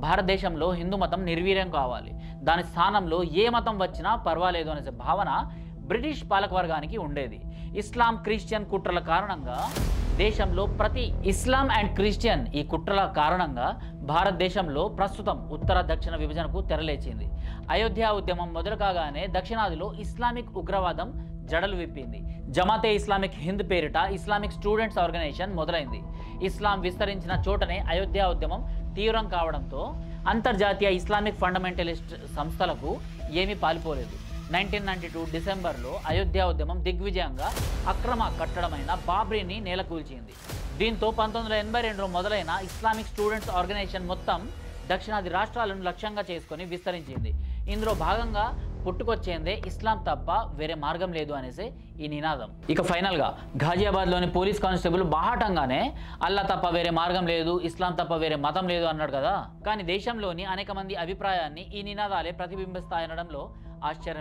భారతదేశంలో హిందూ మతం నిర్వీర్యం కావాలి, దాని స్థానంలో ఏ మతం వచ్చినా పర్వాలేదు అనే భావన బ్రిటిష్ పాలకవర్గానికి ఉండేది. ఇస్లాం క్రిస్టియన్ కుట్రల కారణంగా దేశంలో ఈ కుట్రల కారణంగా భారతదేశంలో ప్రస్తుతం ఉత్తర దక్షిణ విభజనకు తెరలేచింది. అయోధ్య ఉద్యమం మొదలు కాగానే దక్షిణాదిలో ఇస్లామిక్ ఉగ్రవాదం జడలు విప్పింది. జమాతే ఇస్లామిక్ హింద్ పేరిట ఇస్లామిక్ స్టూడెంట్స్ ఆర్గనైజేషన్ మొదలైంది. ఇస్లాం విస్తరించిన చోటనే అయోధ్య ఉద్యమం తీవ్రం కావడంతో అంతర్జాతీయ ఇస్లామిక్ ఫండమెంటలిస్ట్ సంస్థలకు ఏమీ పాలిపోలేదు. 1992 డిసెంబర్లో అయోధ్య ఉద్యమం దిగ్విజయంగా అక్రమ కట్టడమైన బాబ్రీని నేలకూల్చింది. దీంతో 1982లో మొదలైన ఇస్లామిక్ స్టూడెంట్స్ ఆర్గనైజేషన్ మొత్తం దక్షిణాది రాష్ట్రాలను లక్ష్యంగా చేసుకొని విస్తరించింది. ఇందులో భాగంగా పుట్టుకొచ్చేందే ఇస్లాం తప్ప వేరే మార్గం లేదు అనేసి ఈ నినాదం. ఇక ఫైనల్గా ఘాజియాబాద్లోని పోలీస్ కానిస్టేబుల్ బాహాటంగానే అల్లా తప్ప వేరే మార్గం లేదు, ఇస్లాం తప్ప వేరే మతం లేదు అన్నాడు కదా. కానీ దేశంలోని అనేక మంది అభిప్రాయాన్ని ఈ నినాదాలే ప్రతిబింబిస్తాయనడంలో ఆశ్చర్యం